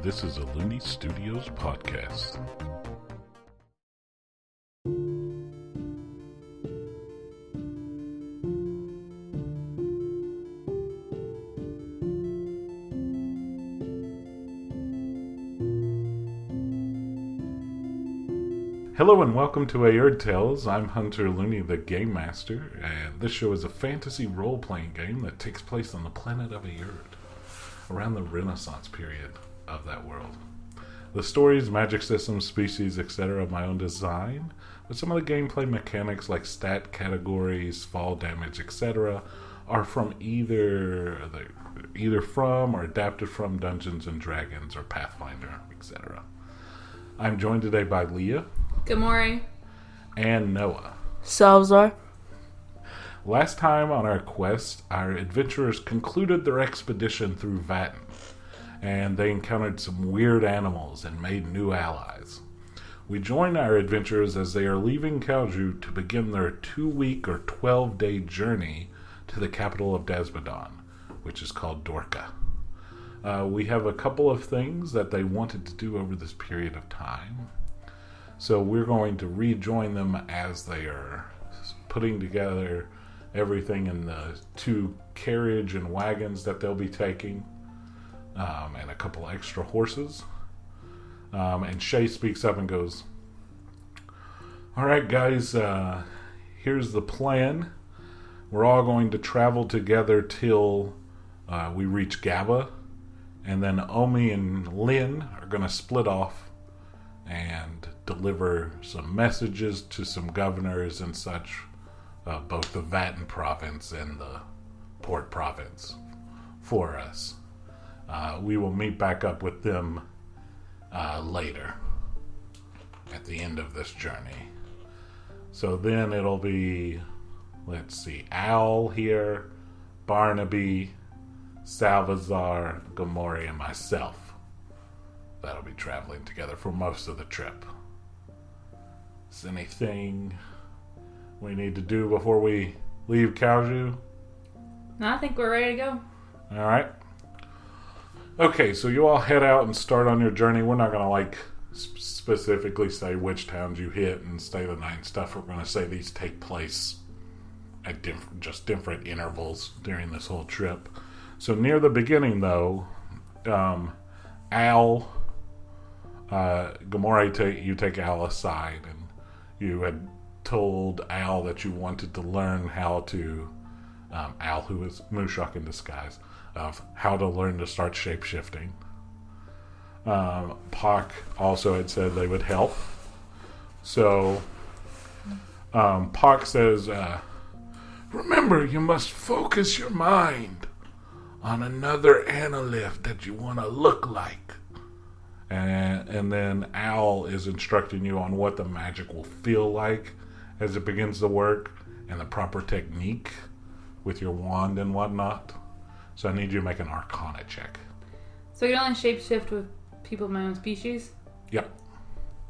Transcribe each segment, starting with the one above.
This is a Looney Studios podcast. Hello and welcome to Aerde Tales. I'm Hunter Looney, the Game Master, and this show is a fantasy role-playing game that takes place on the planet of Aerde, around the Renaissance period of that world. The stories, magic systems, species, etc. of my own design, but some of the gameplay mechanics like stat categories, fall damage, etc. are from either from or adapted from Dungeons & Dragons or Pathfinder, etc. I'm joined today by Leah. Good morning. And Noah. Salazar. Last time on our quest, our adventurers concluded their expedition through Vatten, and they encountered some weird animals and made new allies. We join our adventurers as they are leaving Kalju to begin their 2-week or 12-day journey to the capital of Desmodon, which is called Dorka. We have a couple of things that they wanted to do over this period of time. So we're going to rejoin them as they are putting together everything in the 2 carriage and wagons that they'll be taking, and a couple extra horses. And Shay speaks up and goes, "Alright guys, here's the plan. We're all going to travel together till we reach Gaba, and then Omi and Lynn are going to split off and deliver some messages to some governors and such, both the Vatten province and the Port province for us. We will meet back up with them later at the end of this journey. So then it'll be, let's see, Al here, Barnaby, Salvazar, Gamori, and myself. That'll be traveling together for most of the trip. Is there anything we need to do before we leave Kalju? No, I think we're ready to go. Alright. Okay, so you all head out and start on your journey. We're not going to specifically say which towns you hit and stay the night and stuff. We're going to say these take place at just different intervals during this whole trip. So near the beginning, though, Al... Gamora, you take Al aside, and you had told Al that you wanted to learn how to, Al, who is Mushak in disguise, of how to learn to start shape-shifting. Pak also had said they would help. So, Pak says, remember, you must focus your mind on another analyst that you want to look like. And then Al is instructing you on what the magic will feel like as it begins to work, and the proper technique with your wand and whatnot. So I need you to make an Arcana check. So you can only shapeshift with people of my own species? Yep.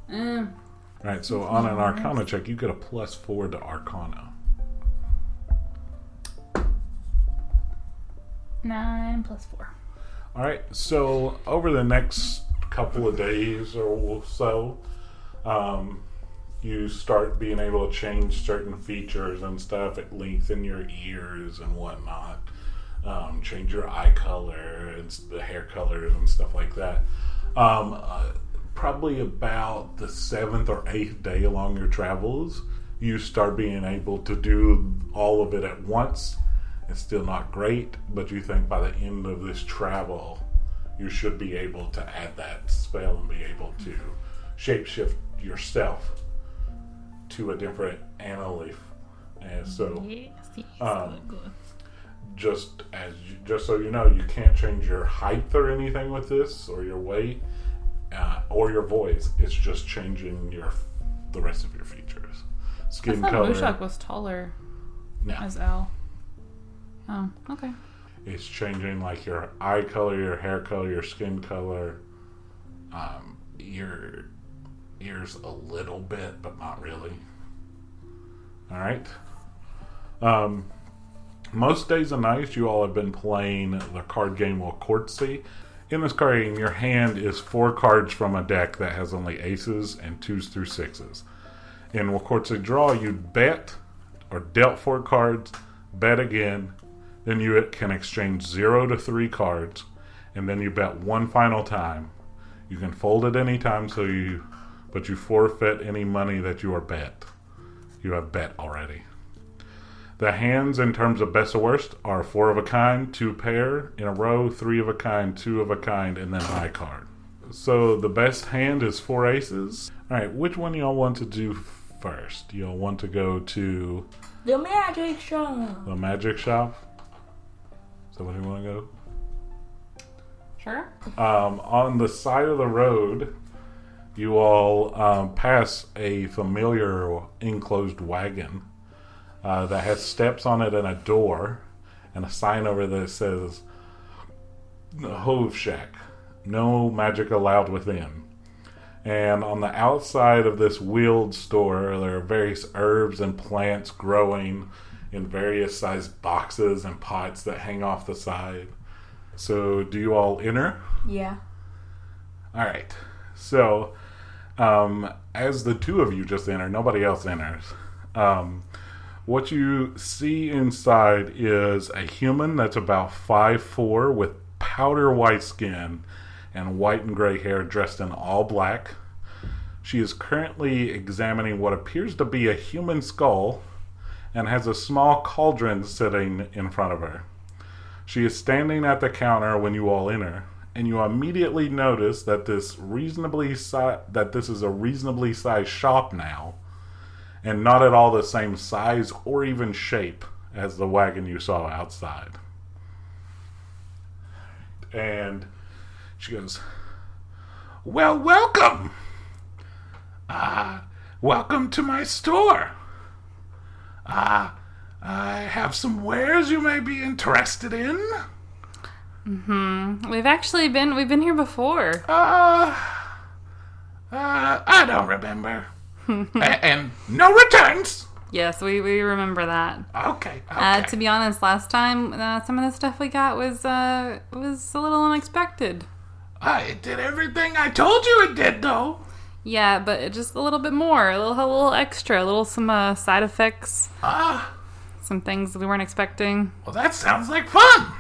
Alright, so on an Arcana check, you get a +4 to Arcana. 9 + 4. Alright, so over the next couple of days or so, you start being able to change certain features and stuff, at lengthen your ears and whatnot, change your eye color and the hair colors and stuff like that. Probably about the 7th or 8th day along your travels, you start being able to do all of it at once. It's still not great, but you think by the end of this travel you should be able to add that spell and be able to shapeshift yourself to a different analyst. And so, just so you know, you can't change your height or anything with this, or your weight, or your voice. It's just changing the rest of your features. Skin color. Mushak was taller as Al. Oh, okay. It's changing like your eye color, your hair color, your skin color, your ears a little bit, but not really. All right. Most days and nights, you all have been playing the card game Courtsy. In this card game, your hand is 4 cards from a deck that has only aces and 2s through 6s. In Wakortse Draw, you bet or dealt 4 cards, bet again, then you can exchange 0 to 3 cards, and then you bet one final time. You can fold it any time, but you forfeit any money that you are bet. You have bet already. The hands in terms of best or worst are 4 of a kind, 2 pair in a row, 3 of a kind, 2 of a kind, and then high card. So the best hand is 4 aces. Alright, which one y'all want to do first? Y'all want to go to the magic shop. The magic shop? Is that where you want to go? Sure. On the side of the road, you all pass a familiar enclosed wagon that has steps on it and a door and a sign over there that says Hove Shack, no magic allowed within. And on the outside of this wheeled store, there are various herbs and plants growing in various sized boxes and pots that hang off the side. So, do you all enter? Yeah. Alright. So, as the 2 of you just enter, nobody else enters. What you see inside is a human that's about 5'4" with powder white skin and white and gray hair, dressed in all black. She is currently examining what appears to be a human skull and has a small cauldron sitting in front of her. She is standing at the counter when you all enter, and you immediately notice that this is a reasonably sized shop now, and not at all the same size or even shape as the wagon you saw outside. And she goes, "Well, welcome! Welcome to my store. I have some wares you may be interested in." Mm-hmm. We've been here before. I don't remember. And no returns. Yes, we remember that. Okay. To be honest, last time some of the stuff we got was a little unexpected. It did everything I told you it did, though. Yeah, but just a little bit more, a little extra, some side effects. Some things we weren't expecting. Well, that sounds like fun.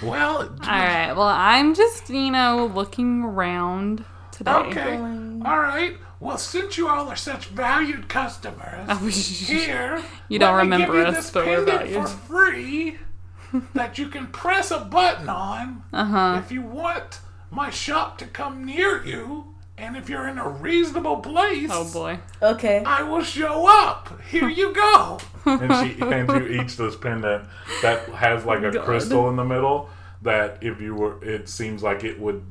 Well, all right. Well, I'm just looking around today. Okay. All right. Well, since you all are such valued customers, here you don't remember give you us, this but we're pendant valued. for free that you can press a button on if you want my shop to come near you, and if you're in a reasonable place. Oh boy. Okay. I will show up. Here you go. And she hands you each this pendant that has like a crystal in the middle that it seems like it would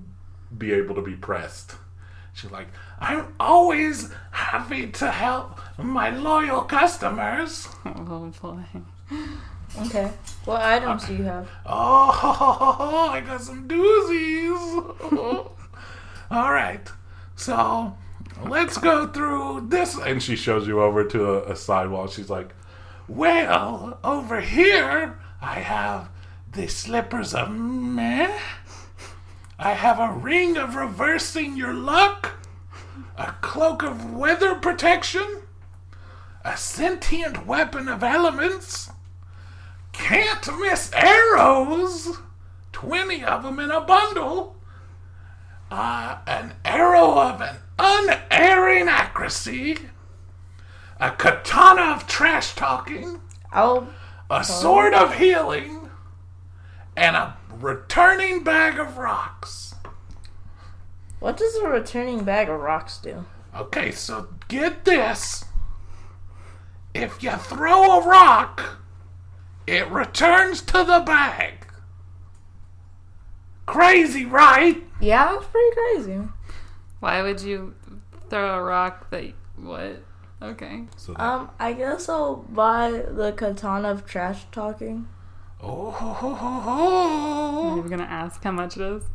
be able to be pressed. She's like, "I'm always happy to help my loyal customers." Oh boy. Okay. What items do you have? Oh, I got some doozies. All right. So, let's go through this. And she shows you over to a side wall. She's like, "Well, over here, I have the slippers of meh. I have a ring of reversing your luck, a cloak of weather protection, a sentient weapon of elements, can't miss arrows, 20 of them in a bundle, an arrow of an unerring accuracy, a katana of trash talking, a sword of healing, and a returning bag of rocks." What does a returning bag of rocks do? Okay, so get this. If you throw a rock, it returns to the bag. Crazy, right? Yeah, that's pretty crazy. Why would you throw a rock what? Okay. So I guess I'll buy the katana of trash talking. Oh. You're gonna ask how much it is?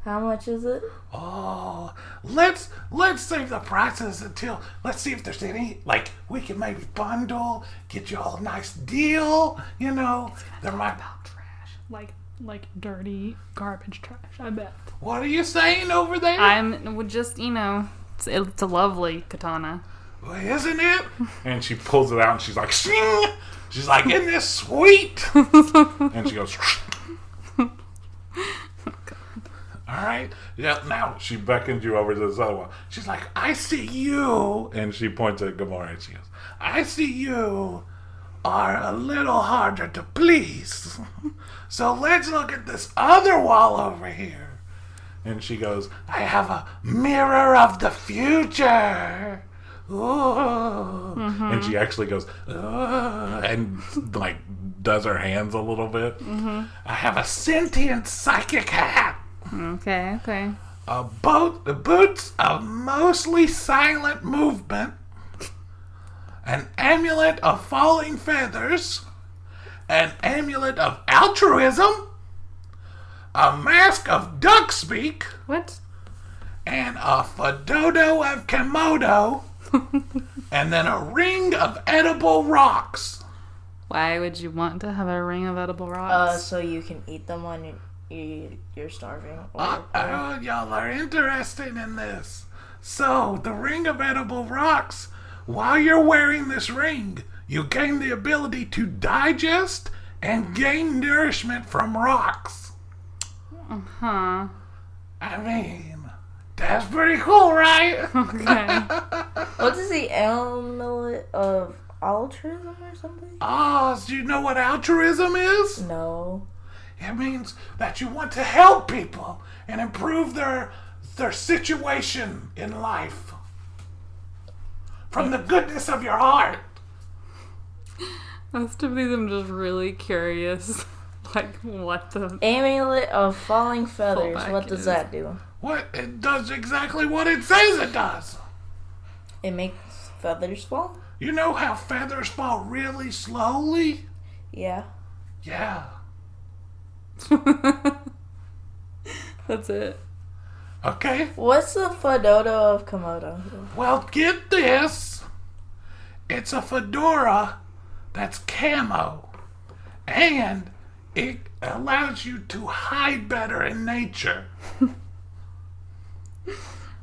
How much is it? Oh, let's save the prices until, let's see if there's any, like, we can maybe bundle, get you all a nice deal, there might... About trash. Like like dirty garbage trash, I bet. What are you saying over there? I'm just, it's a lovely katana. Well, isn't it? And she pulls it out and she's like, shing! She's like, isn't this sweet? And she goes, alright. Yeah, now she beckons you over to this other one. She's like, I see you. And she points at Gamora and she goes, I see you are a little harder to please. So let's look at this other wall over here. And she goes, I have a mirror of the future. Ooh. And she actually goes, and like does her hands a little bit. I have a sentient psychic hat. Okay. The boots of mostly silent movement, an amulet of falling feathers, an amulet of altruism, a mask of duck speak, What? and a fedodo of Komodo, and then a ring of edible rocks. Why would you want to have a ring of edible rocks? So you can eat them when you're starving. Y'all are interested in this. So, the ring of edible rocks, while you're wearing this ring, you gain the ability to digest and gain nourishment from rocks. Huh. I mean, that's pretty cool, right? Okay. What is the amulet of altruism or something? Oh, so you know what altruism is? No. It means that you want to help people and improve their situation in life from the goodness of your heart. Most of these I'm just really curious. Like, what the... Amulet of falling feathers. Fullback What does is- that do? What? It does exactly what it says it does. It makes feathers fall? You know how feathers fall really slowly? Yeah. Yeah. That's it. Okay? What's the fedodo of Komodo? Well, get this. It's a fedora that's camo. And it allows you to hide better in nature.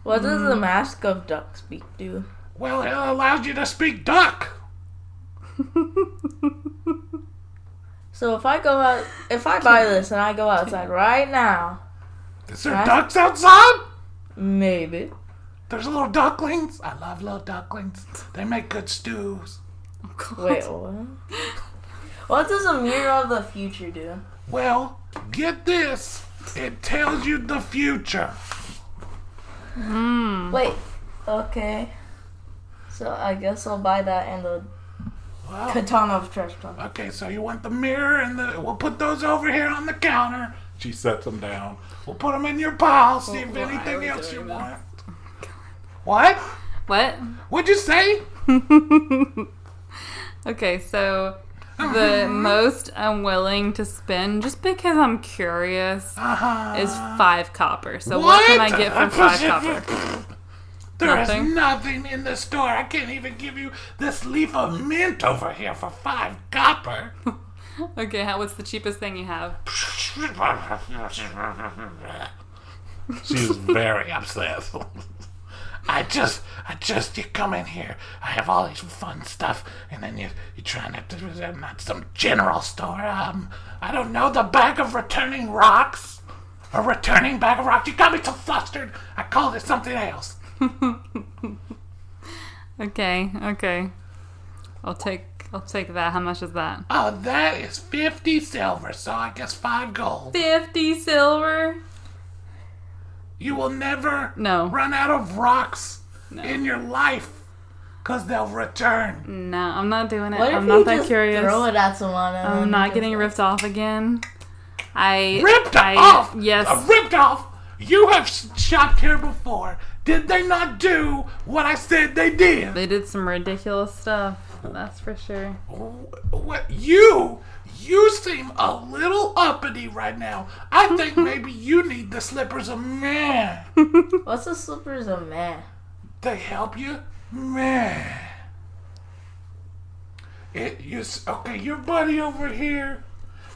What does the mask of duck speak do? Well, it allows you to speak duck. So if I buy this and I go outside right now, Is there Right. ducks outside? maybe. There's little ducklings. I love little ducklings. They make good stews. Wait, what? What does a mirror of the future do? Well, get this. It tells you the future. Wait, okay. So I guess I'll buy that and the Well, katana of trash talk. okay, so you want the mirror and we'll put those over here on the counter. She sets them down. We'll put them in your pile, see if why are anything we else you doing that? want. What? What? What'd you say? Okay, so the most I'm willing to spend, just because I'm curious, is 5 copper. So what can I get for 5 copper? There is Nothing? nothing in the store. I can't even give you this leaf of mint over here for 5 copper. Okay, what's the cheapest thing you have? She's very upset. I just, you come in here. I have all these fun stuff, and then you try not to, not some general store. I don't know, the bag of returning rocks. A returning bag of rocks. You got me so flustered. I called it something else. Okay. I'll take that. How much is that? Oh, that is 50 silver, so I guess 5 gold. 50 silver? You will never No. run out of rocks in your life, because they'll return. No, I'm not doing it. What if I'm you not that just curious. throw it at someone and I'm then not you getting can- ripped off again. Ripped off? Yes. Ripped off? You have shopped here before. Did they not do what I said they did? They did some ridiculous stuff. That's for sure. What? You seem a little uppity right now. I think maybe you need the slippers of man. What's the slippers of man? They help you? Man. Okay, your buddy over here,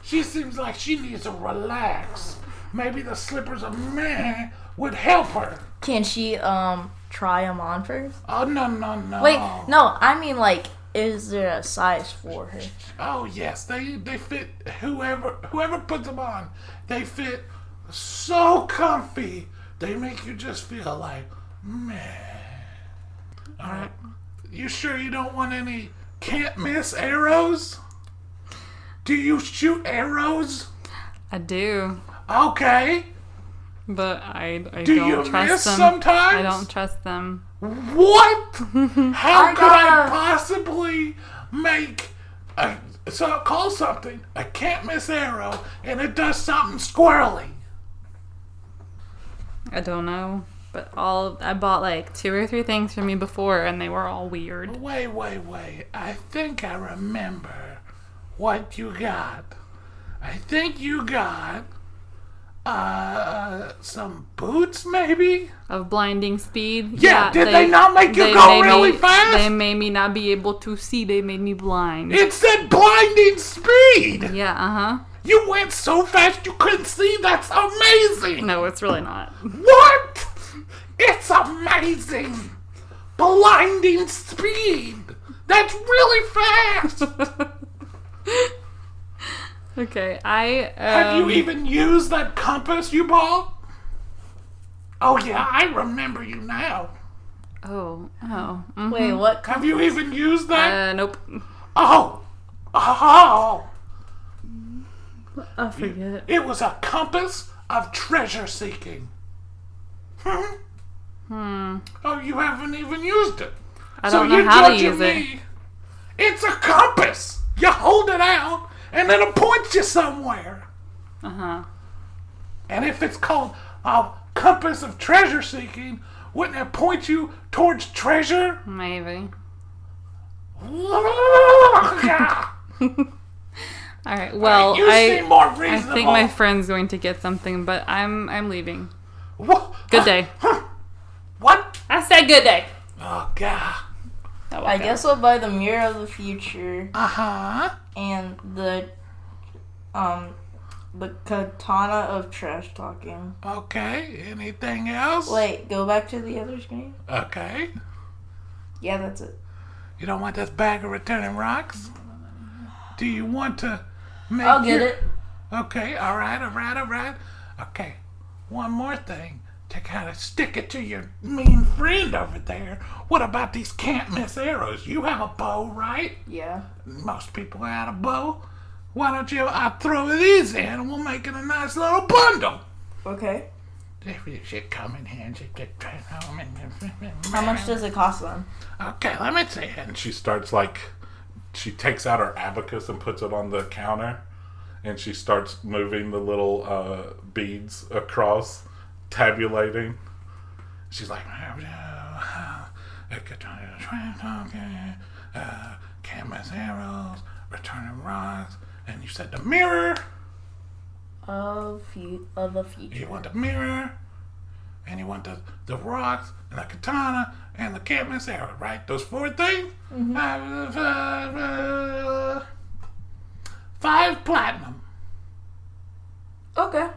She seems like she needs to relax. Maybe the slippers of meh would help her. Can she try them on first? Oh, no. Wait, no, I mean, like, is there a size for her? Oh, yes, they fit whoever puts them on. They fit so comfy. They make you just feel like, meh. All right. You sure you don't want any can't miss arrows? Do you shoot arrows? I do. Okay. But I Do don't you trust miss them. sometimes? I don't trust them. What? How could I gotta- possibly make call something a can't miss arrow and it does something squirrely? I don't know. But I bought like 2 or 3 things for me before, and they were all weird. Wait. I think I remember what you got. I think you got some boots, maybe? Of blinding speed. Yeah, did they not make you go really fast? They made me not be able to see. They made me blind. It said blinding speed! Yeah, uh-huh. You went so fast you couldn't see? That's amazing! No, it's really not. What? It's amazing! Blinding speed! That's really fast! Okay, Have you even used that compass you bought? Oh yeah, I remember you now. Oh. Mhm. Wait, what? Have you even used that? Nope. Oh! I forget. It was a compass of treasure seeking. Oh, you haven't even used it. I don't know how to use it. Me. It's a compass. You hold it out, and then it points you somewhere. Uh-huh. And if it's called a compass of treasure seeking, wouldn't it point you towards treasure? Maybe. Yeah. All right. Well, You seem more I reasonable. think my friend's going to get something, but I'm leaving. What? Good day. What? I said good day. Oh God. I guess I'll buy the mirror of the future and the katana of trash talking. Okay. Anything else? Wait, go back to the other screen. Okay. Yeah, that's it. You don't want this bag of returning rocks? Do you want to make I'll get it. Okay, all right. Okay, one more thing to kind of stick it to your mean friend over there. What about these can't miss arrows? You have a bow, right? Yeah. Most people have a bow. Why don't I throw these in and we'll make it a nice little bundle? Okay. If you come in here and you get home How much does it cost then? Okay, let me see. And she starts she takes out her abacus and puts it on the counter, and she starts moving the little beads across, tabulating. She's like, canvas arrows, returning rocks, and you said the mirror. Of the future. You want the mirror, and you want the rocks, and the katana, and the canvas arrow, right? Those 4 things? 5 platinum. Okay.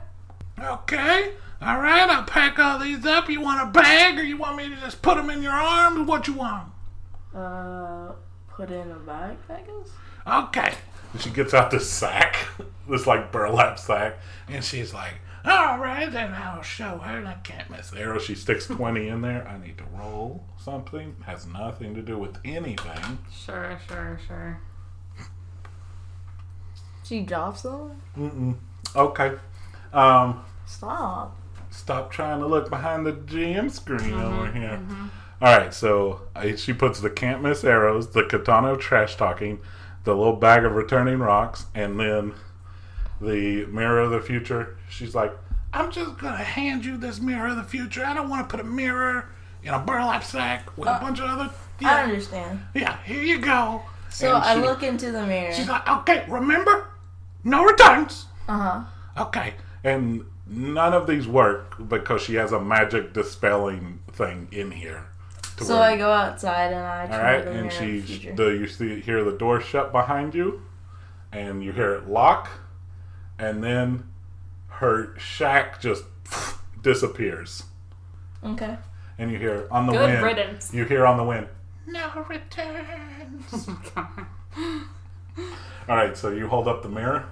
Okay. All right, I'll pack all these up. You want a bag, or you want me to just put them in your arms? What you want? Put in a bag, I guess. Okay. And she gets out this sack, this burlap sack, and she's like, all right, then I'll show her. I can't miss the arrow. She sticks 20 in there. I need to roll something. Has nothing to do with anything. Sure. She drops them? Okay. Stop. Stop trying to look behind the GM screen over here. All right, so she puts the can't miss arrows, the katana of trash talking, the little bag of returning rocks, and then the mirror of the future. She's like, I'm just going to hand you this mirror of the future. I don't want to put a mirror in a burlap sack with a bunch of other... Yeah, I understand. Yeah, here you go. So I look into the mirror. She's like, okay, remember? No returns. Uh-huh. Okay, and none of these work because she has a magic dispelling thing in here. So I go outside and I try all right, the and mirror of the future. you hear the door shut behind you, and you hear it lock, and then her shack just disappears. Okay. And you hear on the Good wind. riddance. You hear on the wind. No returns. Oh my god. All right, so you hold up the mirror.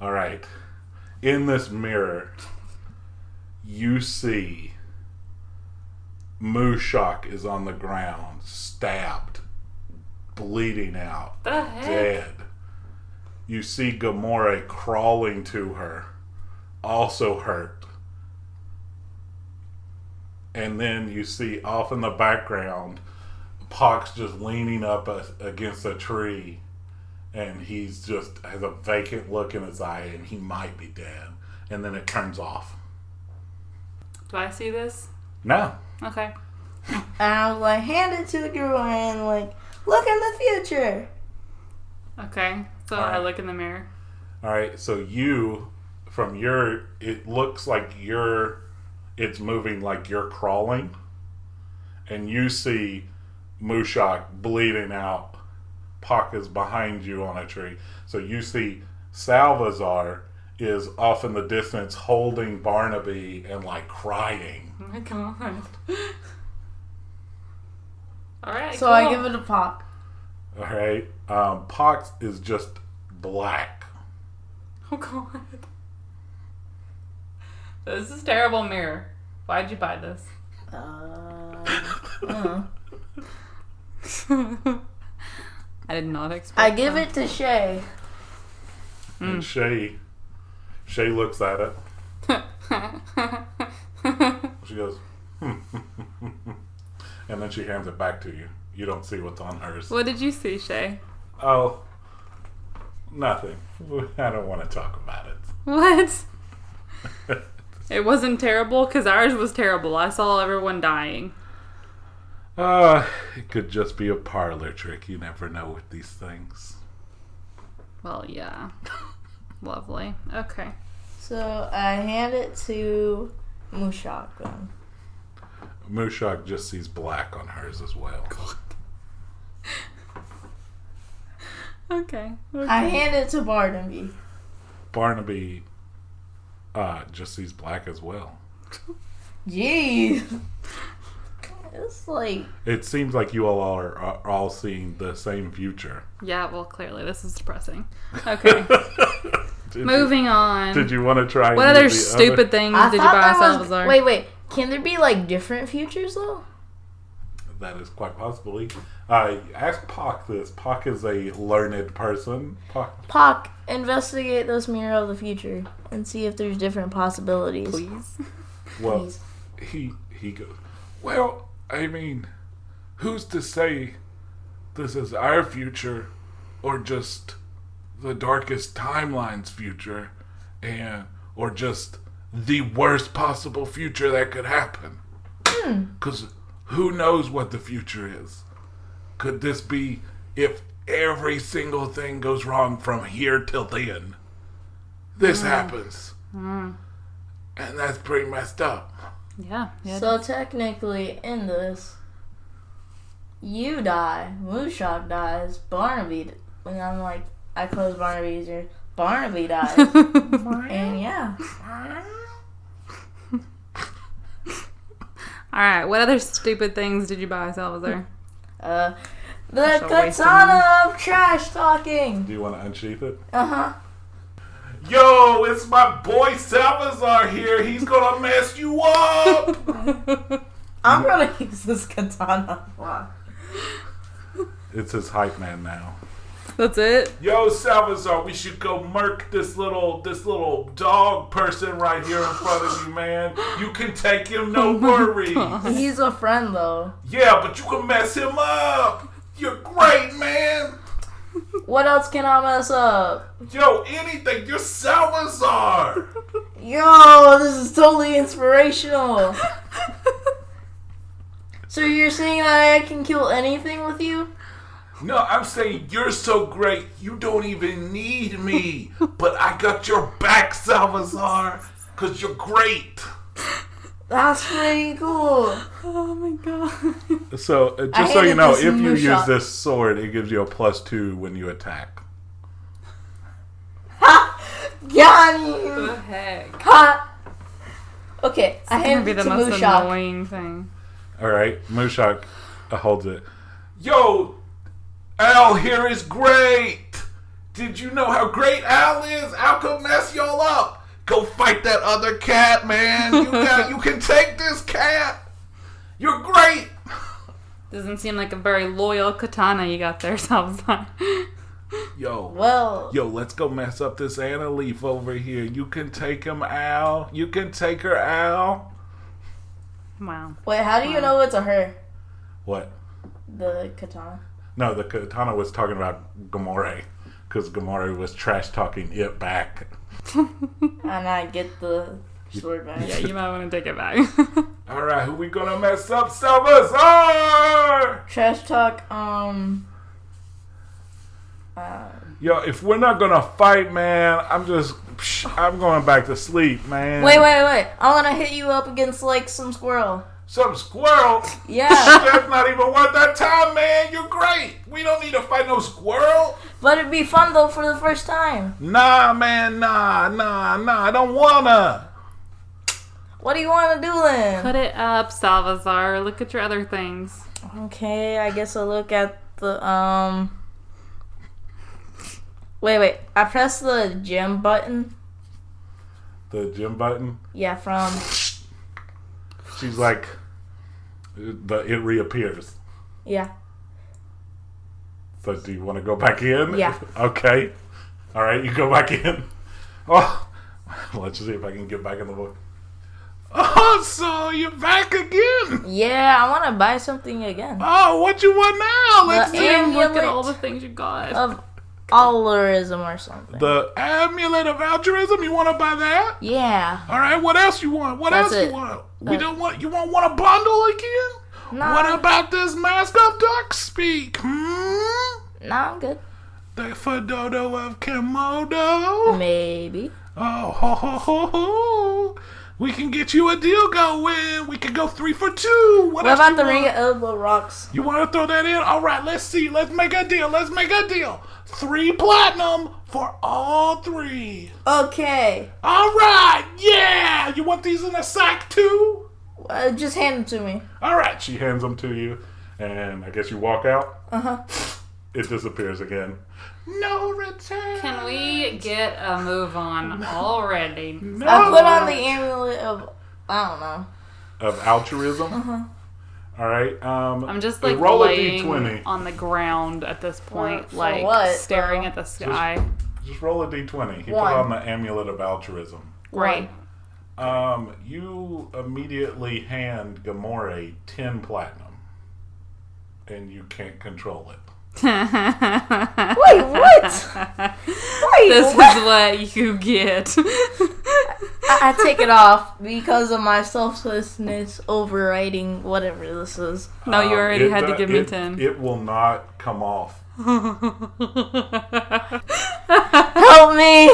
All right. In this mirror, you see Mooshok is on the ground, stabbed, bleeding out, The heck? dead. You see Gamora crawling to her, also hurt. And then you see off in the background, Pox just leaning up against a tree. And he's just has a vacant look in his eye, and he might be dead. And then it turns off. Do I see this? No. Okay. And I was like, hand it to the girl and like, look in the future. Okay. So All right. I look in the mirror. All right. So you, from your, it looks like it's moving like you're crawling, and you see Mooshok bleeding out. Puck is behind you on a tree. So you see Salvazar is off in the distance holding Barnaby and like crying. Oh my god. Alright, So cool. I give it a pop. All right. Pox is just black. Oh god. This is terrible mirror. Why'd you buy this? I did not expect I give that. it to Shay. And Shay looks at it. She goes, and then she hands it back to you. You don't see what's on hers. What did you see, Shay? Oh, nothing. I don't want to talk about it. What? It wasn't terrible? Because ours was terrible. I saw everyone dying. It could just be a parlor trick. You never know with these things. Well, yeah. Lovely. Okay. So I hand it to Mooshok then. Mooshok just sees black on hers as well. Okay. I hand it to Barnaby. Barnaby just sees black as well. Jeez. It's like... It seems like you all are all seeing the same future. Yeah, well, clearly this is depressing. Okay. Moving on. Did you want to try What other stupid things I did you thought buy, that was... Salvazar? Wait. Can there be like different futures though? That is quite possibly. Ask Pock this. Pock is a learned person. Pock, investigate this mirror of the future and see if there's different possibilities. Please. Well, Please. he goes, well, I mean, who's to say this is our future or just the darkest timeline's future or just the worst possible future that could happen? Because who knows what the future is? Could this be if every single thing goes wrong from here till then? This happens. And that's pretty messed up. Yeah. So technically, in this, you die, Mooshok dies, Barnaby, and I'm like, I close Barnaby's ear. Barnaby dies, and yeah. Alright, what other stupid things did you buy, Salvazar? The Shall waste katana of trash talking. Do you want to unsheath it? Uh-huh. Yo, it's my boy Salvazar here. He's gonna mess you up. I'm gonna use this katana. It's his hype man now. That's it? Yo, Salvazar, we should go murk this little dog person right here in front of you, man. You can take him, no worries. He's a friend, though. Yeah, but you can mess him up. You're great, man. What else can I mess up? Yo, anything. You're Salvazar. Yo, this is totally inspirational. So you're saying that I can kill anything with you? No, I'm saying you're so great, you don't even need me. But I got your back, Salvazar, because you're great. That's pretty cool. Oh my god. So, I just so you hated know, this if you use Mooshok. this sword, it gives you a +2 when you attack. Got you. What the heck? Ha. Okay, I It's gonna hand be it the to most Mushak. annoying thing. All right, Mushak holds it. Yo, Al here is great. Did you know how great Al is? Al could mess y'all up. Go fight that other cat, man. You can take this cat. You're great. Doesn't seem like a very loyal katana you got there, Salazar. Yo, Well, let's go mess up this Anna Leaf over here. You can take him, Al. You can take her, Al. Wow. wait, how do you know it's a her? What? The katana. No, the katana was talking about Gamore. Because Gamore was trash talking it back. And I get the sword back. Yeah, you might want to take it back. Alright, who we gonna mess up? Salazar! Trash talk, Yo, if we're not gonna fight, man, I'm going back to sleep, man. Wait. I want to hit you up against, like, some squirrel. Some squirrel? Yeah. That's not even worth that time, man. You're great. We don't need to fight no squirrel. But it'd be fun, though, for the first time. Nah, man, nah. I don't wanna. What do you want to do, then? Put it up, Salazar. Look at your other things. Okay, I guess I'll look at the, Wait. I pressed the gym button. The gym button? Yeah, from... She's like, it reappears. Yeah. So do you want to go back in? Yeah. Okay. All right, you go back in. Oh, let's see if I can get back in the book. Oh, so you're back again. Yeah, I want to buy something again. Oh, what you want now? Let's The see. Look at amulet all the things you got. of altruism or something. The amulet of altruism. You want to buy that? Yeah. All right. What else you want? What That's else it. you want? We don't want. You want a bundle again? Nah. What about this mask of duck speak? Nah, I'm good. The Fedodo of Komodo? Maybe. Oh, ho, ho, ho, ho. We can get you a deal going. We can go 3 for 2. What else about you the want? ring of elbow rocks? You want to throw that in? All right, let's see. Let's make a deal. 3 platinum for all 3. Okay. All right. Yeah. You want these in a sack too? Just hand them to me. All right. She hands them to you. And I guess you walk out. Uh-huh. It disappears again. No return. Can we get a move on already? No. I put on the amulet of... I don't know. Of altruism? Uh-huh. All right. I'm just like roll a laying d20. on the ground at this point, For like what, staring though? at the sky. Just roll a d20. He One. put on the amulet of altruism. Great. You immediately hand Gamore 10 platinum, and you can't control it. Wait, what? Wait, This what? is what you get. I take it off because of my selflessness overriding whatever this is. No, you already It had to do- give me it- 10. It will not come off. Help me,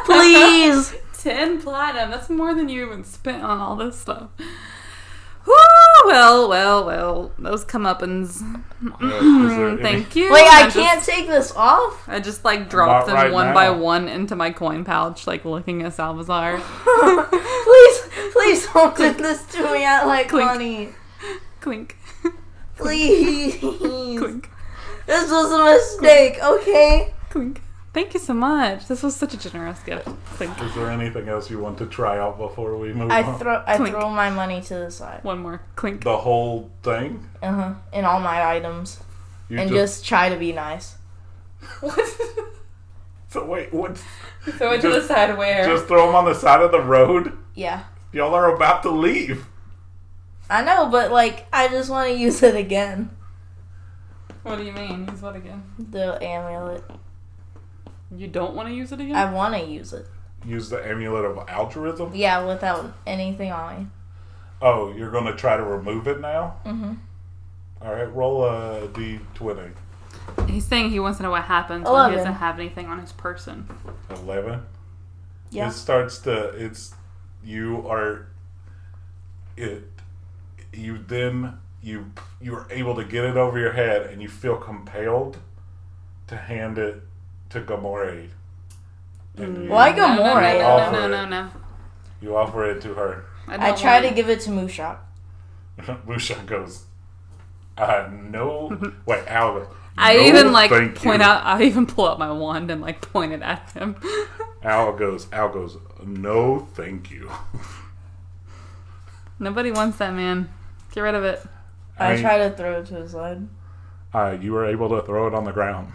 please. 10 platinum. That's more than you even spent on all this stuff. Woo! Well. Those comeuppance. Is there any- Thank you. Wait, I just- can't take this off? I just like dropped Not them right one now. by one into my coin pouch, like looking at Salazar. Please don't do this to me. I like Clink. money. Clink. Please. Clink. This was a mistake, okay? Clink. Thank you so much. This was such a generous gift. Clink. Is there anything else you want to try out before we move I on? Clink. throw my money to the side. One more. Clink. The whole thing? Uh-huh. And all my items. You And just try to be nice. So wait, what? Throw it to the side where? Just throw them on the side of the road? Yeah. Y'all are about to leave. I know, but like, I just want to use it again. What do you mean? Use what again? The amulet. You don't want to use it again? I want to use it. Use the amulet of altruism? Yeah, without anything on me. Oh, you're going to try to remove it now? Mm-hmm. All right, roll a d20. He's saying he wants to know what happens when 11. he doesn't have anything on his person. 11? Yeah. It starts to, it's, you are, it, you then, you're able to get it over your head and you feel compelled to hand it to Gamore. And Why Gamora? No. You offer it to her. I try to give it to Mushak. Mushak goes, no. Wait, Al goes, I no, even like thank point you. out. I even pull out my wand and like point it at him. Al goes, no, thank you. Nobody wants that, man. Get rid of it. I try to throw it to his side. You were able to throw it on the ground.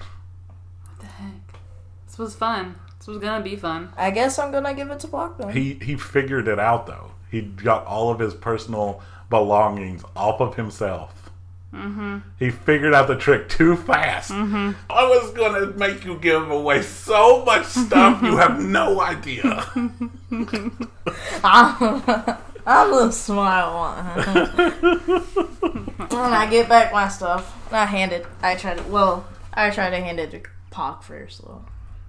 What the heck? This was fun. This was gonna be fun. I guess I'm gonna give it to Block then. He figured it out though. He got all of his personal belongings off of himself. Mm-hmm. He figured out the trick too fast. Mm-hmm. I was gonna make you give away so much stuff you have no idea. I'm the smart one. When I get back my stuff, I try to hand it to Pac first though.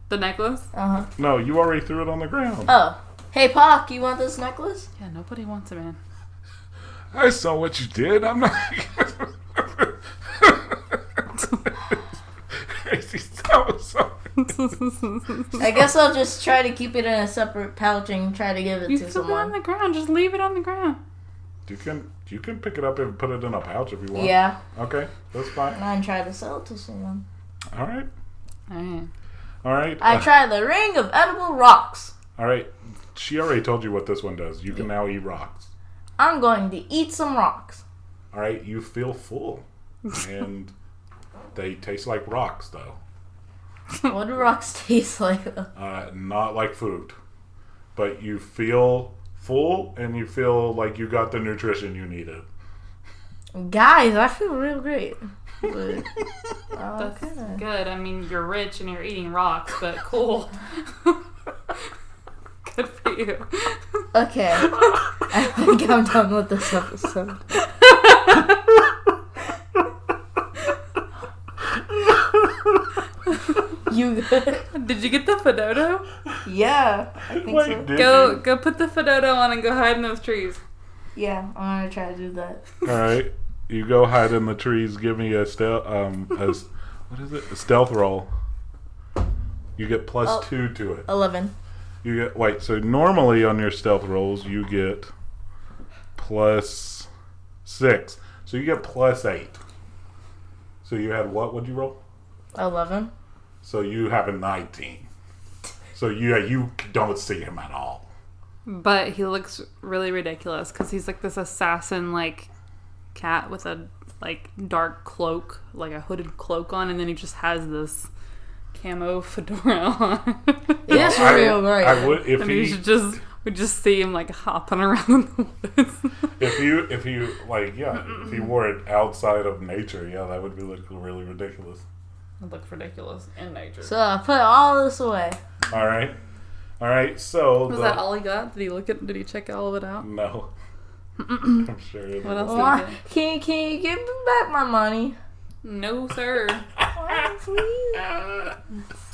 The necklace? Uh-huh. No, you already threw it on the ground. Oh. Hey Pac, you want this necklace? Yeah, nobody wants it, man. I saw what you did. I'm not crazy. So I guess I'll just try to keep it in a separate pouch and try to give it You to threw it someone. on the ground. Just leave it on the ground. You can pick it up and put it in a pouch if you want. Yeah. Okay, that's fine. And try to sell it to someone. All right. All right. I try the ring of edible rocks. All right. She already told you what this one does. You can now eat rocks. I'm going to eat some rocks. All right. You feel full, and they taste like rocks, though. What do rocks taste like? Not like food, but you feel full, and you feel like you got the nutrition you needed. Guys, I feel real great. But, That's good. I mean, you're rich and you're eating rocks, but cool. Good for you. Okay. I think I'm done with this episode. You good? Did you get the Fedoto? Yeah, I think so. Go put the Fedoto on and go hide in those trees. Yeah, I'm gonna try to do that. All right. You go hide in the trees. Give me a stealth. What is it? A stealth roll. You get +2 to it. 11. You get So normally on your stealth rolls you get +6. So you get +8. So you had what? What'd you roll? 11. So you have a 19. So you don't see him at all. But he looks really ridiculous because he's like this assassin like cat with a like dark cloak, like a hooded cloak on, and then he just has this camo fedora on. It's real great. I would if and he we just see him like hopping around in the woods. if he wore it outside of nature, that would be look really ridiculous. It looks ridiculous in nature. So I put all this away. All right. So Was that all he got? Did he check all of it out? No. I'm sure. What else? Why? Can you give me back my money? No, sir. Oh, please.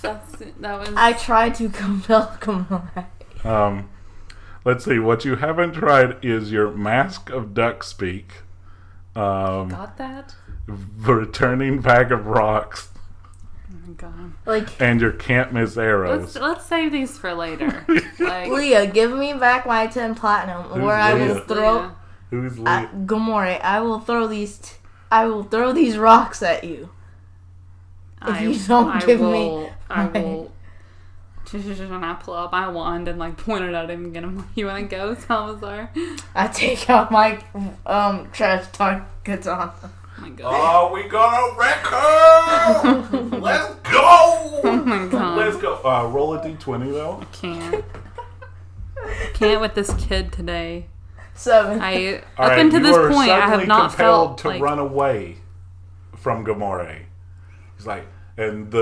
That was. I tried to compel Gamora. Let's see. What you haven't tried is your Mask of Duck Speak. Got that? Returning Bag of Rocks. Oh my god. And your Can't Miss Arrows. Let's save these for later. Like, Leah, give me back my 10 platinum, Who's or I will Leah? throw. Who's Leah? Gamora, I will throw these. I will throw these rocks at you. If you don't give me, I will. And I pull out my wand and like point it at him and get him. You want to go, Salazar? I take out my trash talk katana. Oh my god. Oh, we gonna wreck her! Let's go! Oh my god. Let's go. Roll a d20 though. Can't with this kid today. 7. Up until this point, I have not felt to run away from Gamora. He's like, and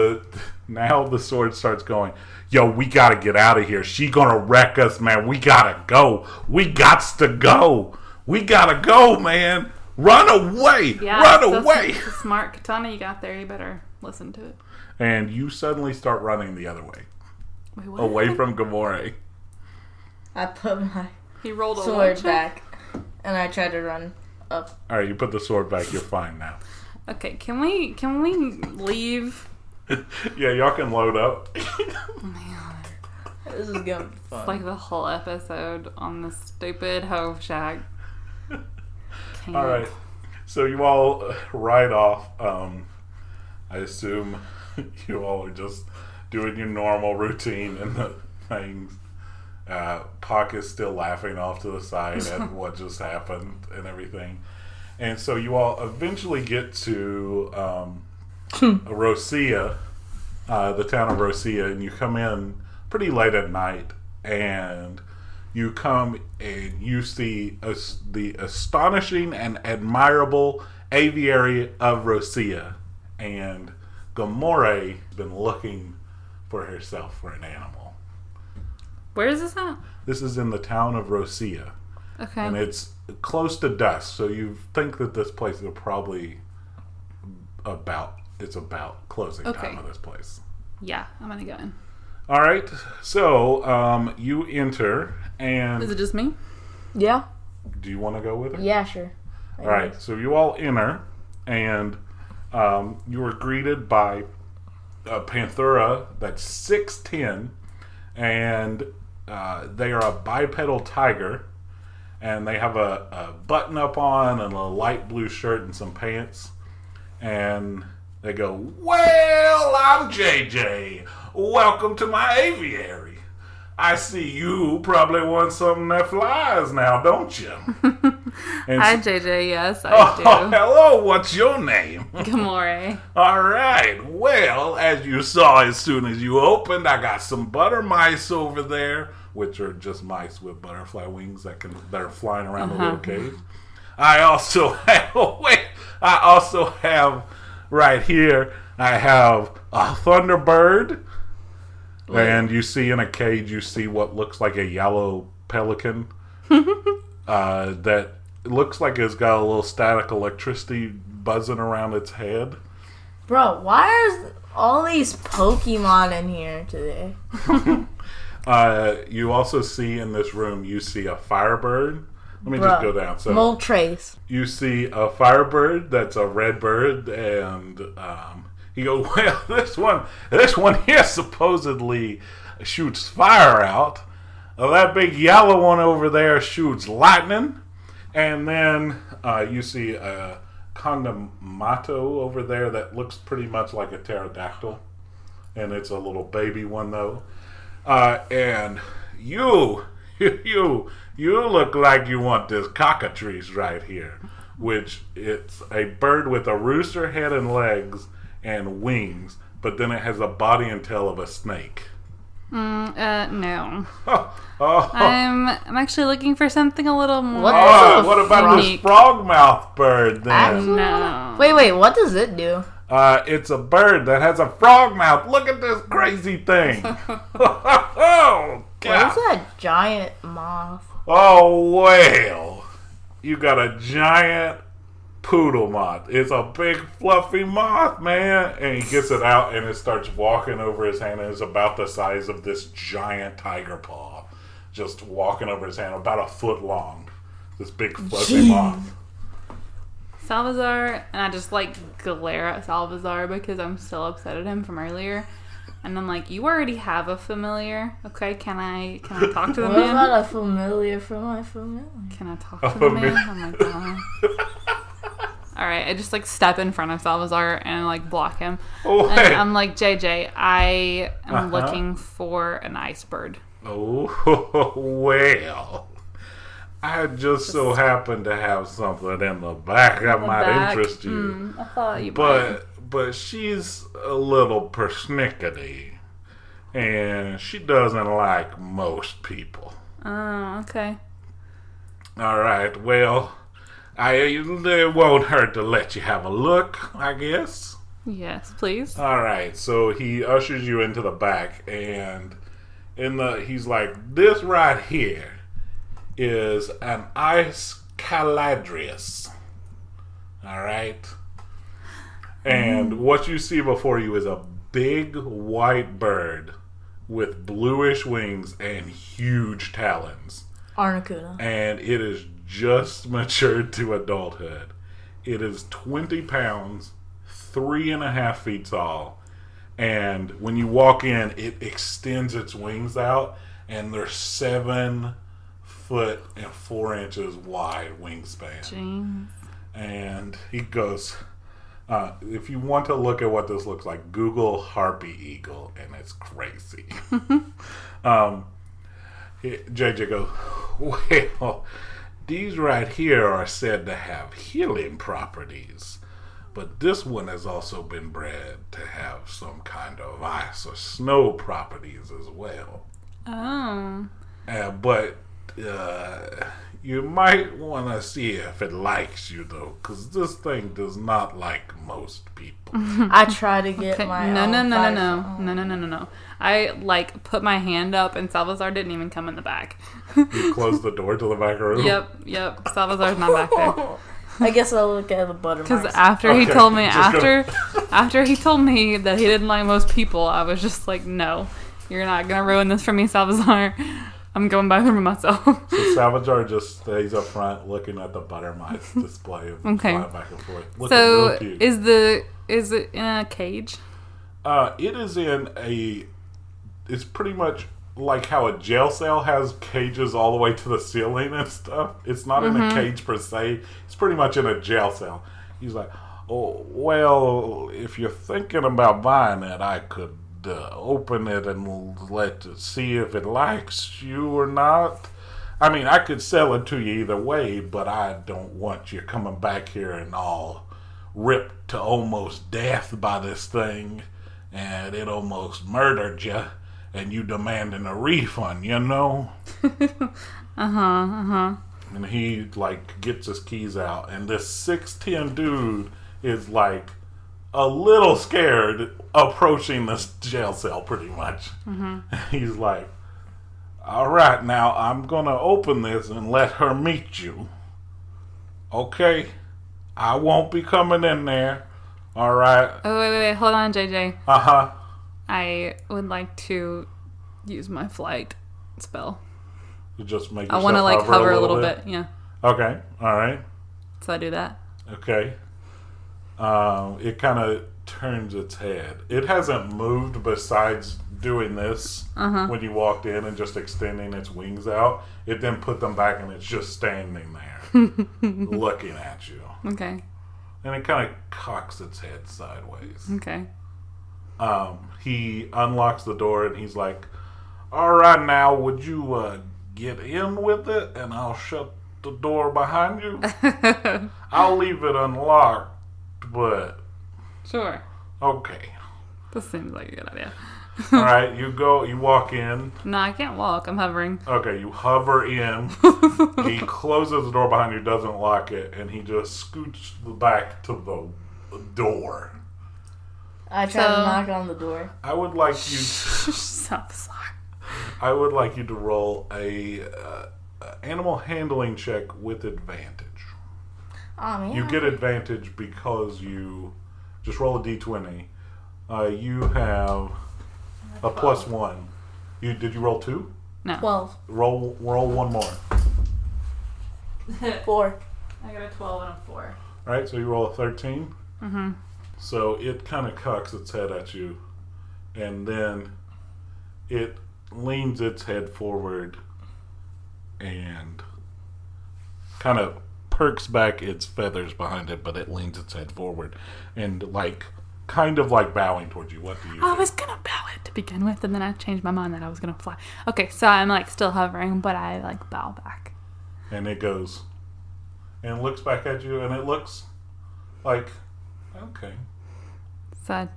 now the sword starts going. Yo, we gotta get out of here. She gonna wreck us, man. We gotta go. We gots to go. We gotta go, man. Run away. Yeah, Run away. It's a smart katana you got there. You better listen to it. And you suddenly start running the other way. Wait, what? Away from Gamora. I put my He rolled a sword check? back, and I tried to run up. Alright, you put the sword back. You're fine now. Okay, can we leave? Yeah, y'all can load up. Oh my god. This is gonna be fun. It's like the whole episode on the stupid Hove Shack. Can't. All right. So you all ride off. I assume you all are just doing your normal routine and the things. Puck is still laughing off to the side at what just happened and everything. And so you all eventually get to Rosia, the town of Rosia, and you come in pretty late at night, and you come and you see the astonishing and admirable aviary of Rosia, and Gamore has been looking for herself for an animal. Where is this at? This is in the town of Rosia. Okay. And it's close to dusk, so you think that this place is probably about closing time of this place. Yeah, I'm gonna go in. All right, so you enter, and Is it just me? Yeah. do you want to go with her? Yeah, sure. All right, so you all enter, and you are greeted by a Panthera that's 6'10", and they are a bipedal tiger, and they have a button up on and a light blue shirt and some pants, and they go, "Well, I'm JJ. Welcome to my aviary. I see you probably want something that flies now, don't you?" And Hi, JJ. Yes, I oh, do. hello. What's your name? Gamore. All right. Well, as you saw as soon as you opened, I got some butter mice over there, which are just mice with butterfly wings that are flying around the little cage. I also have right here. I have a thunderbird, and you see in a cage, you see what looks like a yellow pelican that looks like it's got a little static electricity buzzing around its head. Bro, why are all these Pokemon in here today? You also see in this room, you see a firebird. Let me just go down. So Moltres. you see a firebird that's a red bird, and he goes, "Well, this one here supposedly shoots fire out. That big yellow one over there shoots lightning." And then you see a Condamato over there that looks pretty much like a pterodactyl, and it's a little baby one though. And you look like you want this cockatrice right here, which it's a bird with a rooster head and legs and wings, but then it has a body and tail of a snake. No. Oh. I'm actually looking for something a little more. What about this frog-mouth bird then? No. Wait, what does it do? It's a bird that has a frog mouth. Look at this crazy thing. Oh, What is that giant moth? Oh, well. You got a giant poodle moth. It's a big fluffy moth, man. And he gets it out and it starts walking over his hand, and it's about the size of this giant tiger paw. Just walking over his hand, about a foot long. This big fluffy moth. Salvazar, and I just glare at Salvazar because I'm still upset at him from earlier. And I'm like, you already have a familiar. Okay, can I talk to the What man? about a familiar from my familiar? Can I talk to the man? Oh my god. Alright, I just step in front of Salvazar and block him. Oh, and hey. I'm like, JJ, I am looking for an ice bird. Oh, well. I just so happen to have something in the back that might interest you. I thought you might. But she's a little persnickety, and she doesn't like most people. Oh, okay. All right, well, it won't hurt to let you have a look, I guess. Yes, please. All right, so he ushers you into the back, and he's like, this right here is an ice caladrius. All right. And what you see before you is a big white bird with bluish wings and huge talons. Arnacuna. And it is just matured to adulthood. It is 20 pounds, 3.5 feet tall, And when you walk in, it extends its wings out, and they're 7 foot and 4 inches wide wingspan. Jeez. And he goes, if you want to look at what this looks like, Google harpy eagle, and it's crazy. JJ goes, well, these right here are said to have healing properties, but this one has also been bred to have some kind of ice or snow properties as well. Oh. But you might want to see if it likes you, though, because this thing does not like most people. I try to get my No. I put my hand up, and Salvazar didn't even come in the back. You closed the door to the back room? Yep. Salvazar's not back there. I guess I'll look at the butter. Because after he told me after he told me that he didn't like most people, I was just like, no, you're not gonna ruin this for me, Salvazar. I'm going back for myself. So Salvador just stays up front looking at the butter mice display of flying back and forth. So is it in a cage? It is in it's pretty much like how a jail cell has cages all the way to the ceiling and stuff. It's not in a cage per se. It's pretty much in a jail cell. He's like, oh, well, if you're thinking about buying it, I could open it and see if it likes you or not. I mean, I could sell it to you either way, but I don't want you coming back here and all ripped to almost death by this thing, and it almost murdered you, and you demanding a refund, you know? And he, gets his keys out, and this 6'10" dude is, a little scared approaching this jail cell, pretty much. He's like, all right, now I'm going to open this and let her meet you. Okay? I won't be coming in there. All right? Oh, wait. Hold on, JJ. Uh-huh. I would like to use my flight spell. You just make I yourself want to, hover a little bit. Yeah. Okay. All right. So I do that. Okay. It kind of turns its head. It hasn't moved besides doing this when you walked in and just extending its wings out. It then put them back and it's just standing there looking at you. Okay. And it kind of cocks its head sideways. Okay. He unlocks the door and he's like, all right, now would you get in with it and I'll shut the door behind you? I'll leave it unlocked. But sure. Okay. This seems like a good idea. All right, you walk in. No, I can't walk. I'm hovering. Okay, you hover in. He closes the door behind you, doesn't lock it, and he just scoots back to the door. I try to knock on the door. I would like you. I would like you to roll a animal handling check with advantage. Oh, man. You get advantage because you just roll a d20. You have a +1. Did you roll 2? No. 12. Roll one more. 4. I got a 12 and a 4. All right, so you roll a 13. So it kind of cocks its head at you, and then it leans its head forward and kind of perks back its feathers behind it, but it leans its head forward and kind of bowing towards you. What do you I was gonna bow it to begin with, and then I changed my mind that I was gonna fly. Okay, so I'm still hovering, but I bow back. And it goes and looks back at you, and it looks like okay. So I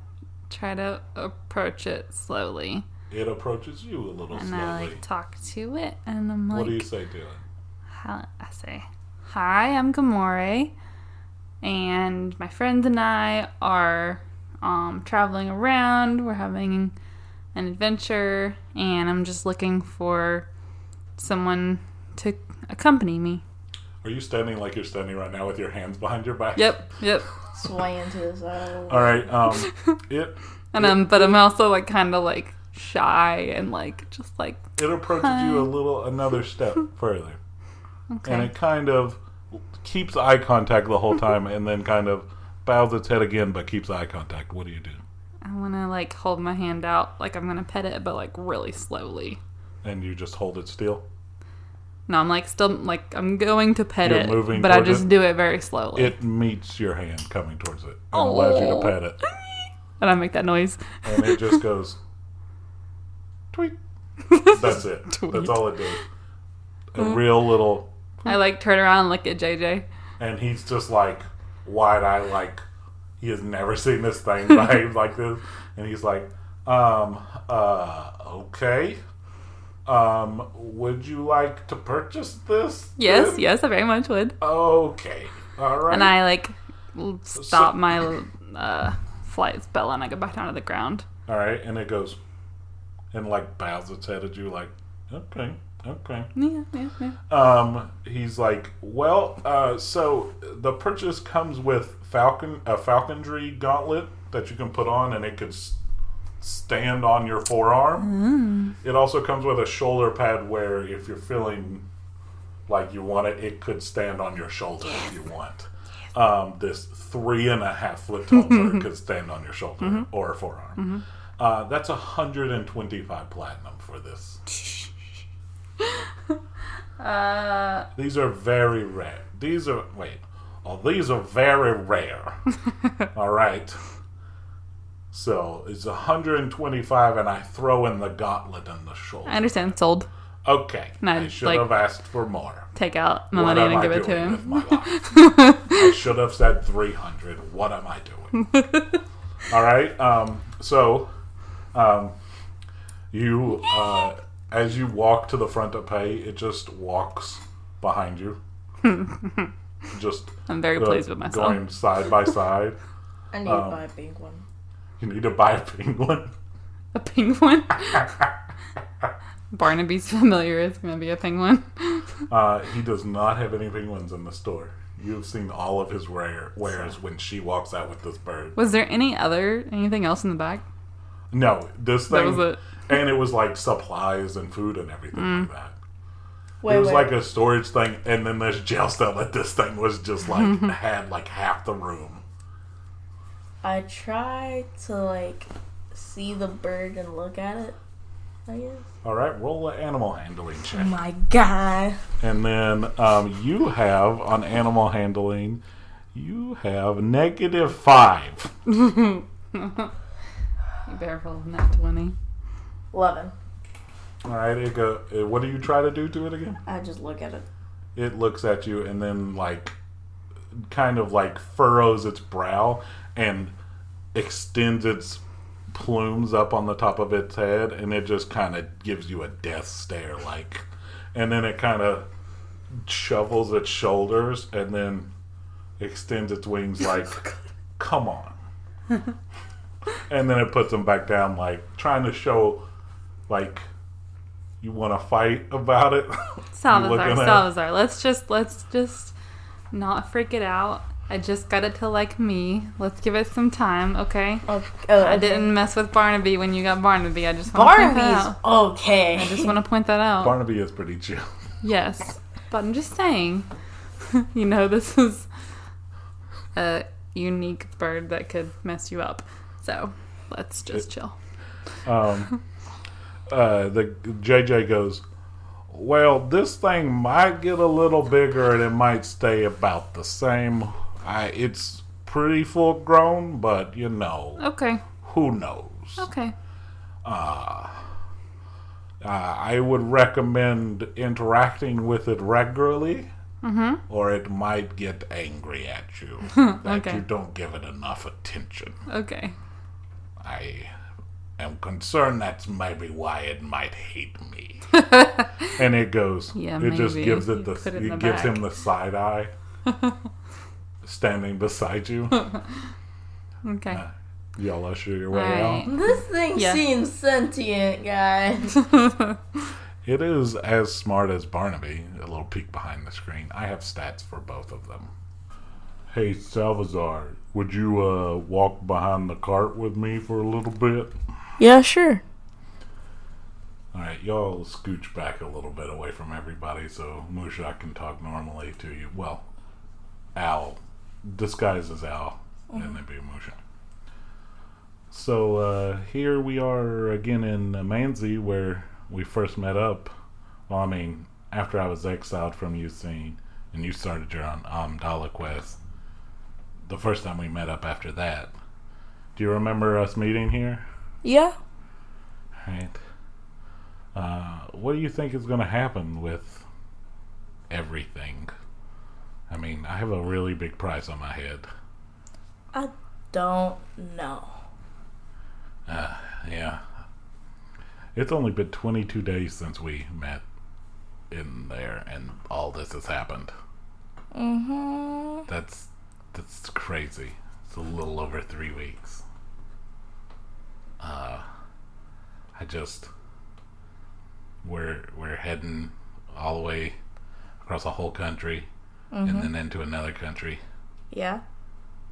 try to approach it slowly. It approaches you a little and slowly. I talk to it, and I'm like, what do you say to it? I say, hi, I'm Gamore, and my friends and I are traveling around. We're having an adventure, and I'm just looking for someone to accompany me. Are you standing like you're standing right now with your hands behind your back? Yep. Swaying to the side. All right. But I'm also kind of shy and just it approaches hi. you another step further. Okay. And it kind of keeps eye contact the whole time and then kind of bows its head again but keeps eye contact. What do you do? like hold my hand out like I'm gonna pet it, but like really slowly. And you just hold it still? No, I'm like still like I'm going to pet You're it, moving but I towards just it? do it very slowly. It meets your hand coming towards it and allows you to pet it. And I make that noise. And it just goes tweet. That's it. Tweet. That's all it does. A real little. I like turn around and look at JJ. And he's just like wide eyed, like he has never seen this thing behave like this. And he's like, okay. Would you like to purchase this? Yes, then? yes, I very much would. Okay. All right. And I like stop my flight spell and I go back down to the ground. All right. And it goes and like bows its head at you like, okay. Yeah. He's like, well, so the purchase comes with a falconry gauntlet that you can put on and it could stand on your forearm. It also comes with a shoulder pad where if you're feeling like you want it, it could stand on your shoulder if you want. This 3.5 foot tall bird could stand on your shoulder or forearm. That's 125 platinum for this. These are very rare. These are very rare. All right. So it's 125, and I throw in the gauntlet and the shoulder. I understand. Sold. Okay. And I should have asked for more. Take out my money and give it to him. With my life? I should have said 300. What am I doing? All right. You as you walk to the front to pay, it just walks behind you. I'm very pleased with myself. Going side by side. I need to buy a penguin. You need to buy a penguin? A penguin? Barnaby's familiar is going to be a penguin. He does not have any penguins in the store. You've seen all of his wares when she walks out with this bird. Was there anything else in the bag? No, this thing. That was it. And it was like supplies and food and everything like that. Wait, it was like a storage thing, and then there's jail cell that this thing was just like had like half the room. I tried to like see the bird and look at it, I guess. Alright, roll an animal handling check. Oh my god. And then you have, on animal handling, you have -5. You better roll that 20. 11. Alright, what do you try to do to it again? I just look at it. It looks at you and then like kind of like furrows its brow and extends its plumes up on the top of its head, and it just kind of gives you a death stare like, and then it kind of shovels its shoulders and then extends its wings like come on. And then it puts them back down like trying to show like you want to fight about it. Salazar, let's just not freak it out. I just got it to like me. Let's give it some time, okay? I didn't mess with Barnaby when you got Barnaby. I just want to point that out. Okay. I just want to point that out. Barnaby is pretty chill. Yes, but I'm just saying, this is a unique bird that could mess you up. So let's just chill. The JJ goes, well, this thing might get a little bigger and it might stay about the same. It's pretty full grown, but okay, who knows? Okay. I would recommend interacting with it regularly, or it might get angry at you that you don't give it enough attention. Okay. I am concerned that's maybe why it might hate me. And it goes. Yeah, it just gives it it gives him the side eye, standing beside you. Okay. Y'all usher your way out. This thing seems sentient, guys. It is as smart as Barnaby. A little peek behind the screen. I have stats for both of them. Hey, Salazar, would you walk behind the cart with me for a little bit? Yeah, sure. Alright, y'all scooch back a little bit away from everybody so Mushak can talk normally to you. Well, Al, disguised as Al, and then be Mushak. So here we are again in Manzi, where we first met up. Well, I mean, after I was exiled from UC and you started your own Omdala quest. The first time we met up after that. Do you remember us meeting here? Yeah. Right. What do you think is going to happen with everything? I mean, I have a really big price on my head. I don't know. Yeah. It's only been 22 days since we met in there, and all this has happened. Mm-hmm. That's crazy. It's a little over 3 weeks. We're heading all the way across a whole country, and then into another country. Yeah.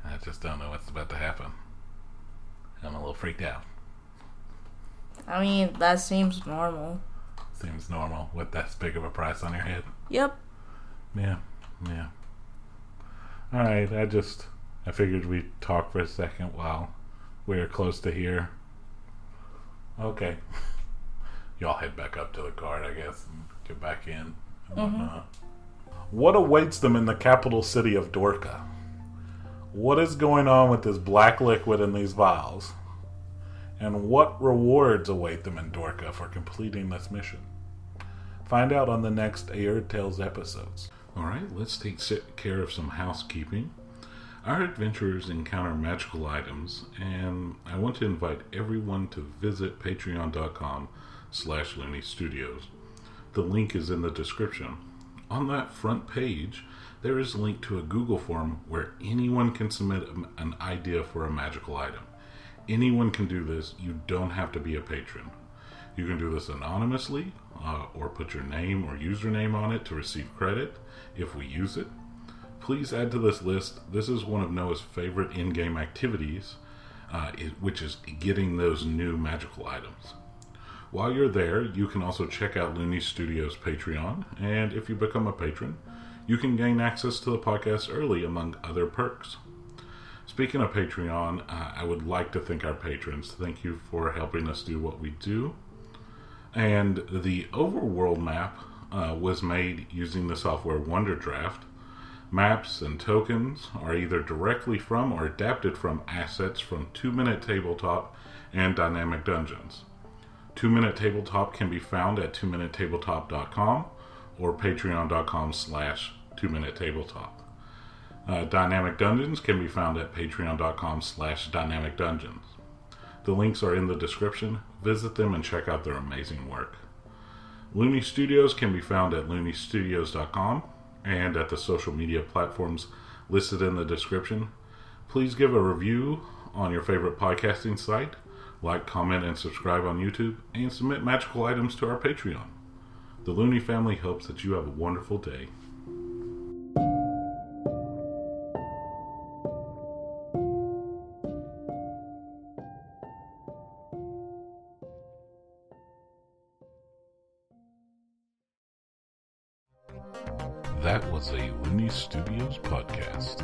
I just don't know what's about to happen. I'm a little freaked out. I mean, that seems normal. Seems normal with that big of a price on your head. Yep. Yeah. Alright, I figured we'd talk for a second while we're close to here. Okay. Y'all head back up to the cart, I guess, and get back in and whatnot. What awaits them in the capital city of Dorka? What is going on with this black liquid in these vials? And what rewards await them in Dorka for completing this mission? Find out on the next Aerde Tales episodes. Alright, let's take care of some housekeeping. Our adventurers encounter magical items, and I want to invite everyone to visit patreon.com/Looney Studios. The link is in the description. On that front page, there is a link to a Google form where anyone can submit an idea for a magical item. Anyone can do this. You don't have to be a patron. You can do this anonymously, or put your name or username on it to receive credit if we use it. Please add to this list. This is one of Noah's favorite in-game activities, which is getting those new magical items. While you're there, you can also check out Looney Studios' Patreon, and if you become a patron, you can gain access to the podcast early, among other perks. Speaking of Patreon, I would like to thank our patrons. Thank you for helping us do what we do. And the overworld map was made using the software WonderDraft. Maps and tokens are either directly from or adapted from assets from 2-Minute Tabletop and Dynamic Dungeons. 2-Minute Tabletop can be found at 2minutetabletop.com or patreon.com/2Minute Tabletop. Dynamic Dungeons can be found at patreon.com/Dynamic Dungeons. The links are in the description. Visit them and check out their amazing work. Looney Studios can be found at looneystudios.com and at the social media platforms listed in the description. Please give a review on your favorite podcasting site, like, comment, and subscribe on YouTube, and submit magical items to our Patreon. The Looney family hopes that you have a wonderful day. That was a Looney Studios podcast.